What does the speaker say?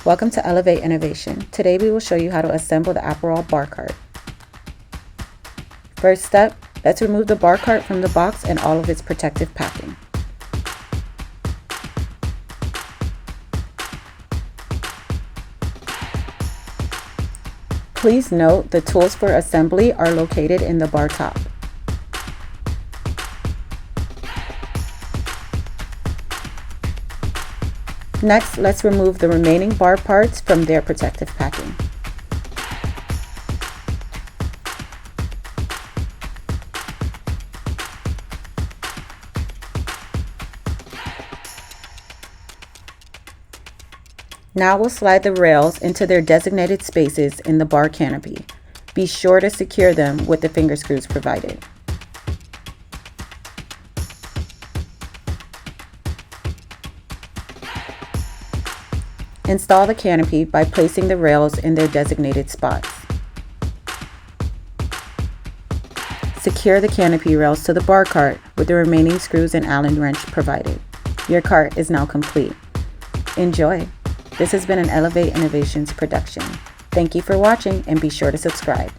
Welcome to Elevate Innovation. Today we will show you how to assemble the Aperol Bar Cart. First step, let's remove the bar cart from the box and all of its protective packing. Please note the tools for assembly are located in the bar top. Next, let's remove the remaining bar parts from their protective packing. Now we'll slide the rails into their designated spaces in the bar canopy. Be sure to secure them with the finger screws provided. Install the canopy by placing the rails in their designated spots. Secure the canopy rails to the bar cart with the remaining screws and Allen wrench provided. Your cart is now complete. Enjoy! This has been an Elevate Innovations production. Thank you for watching and be sure to subscribe.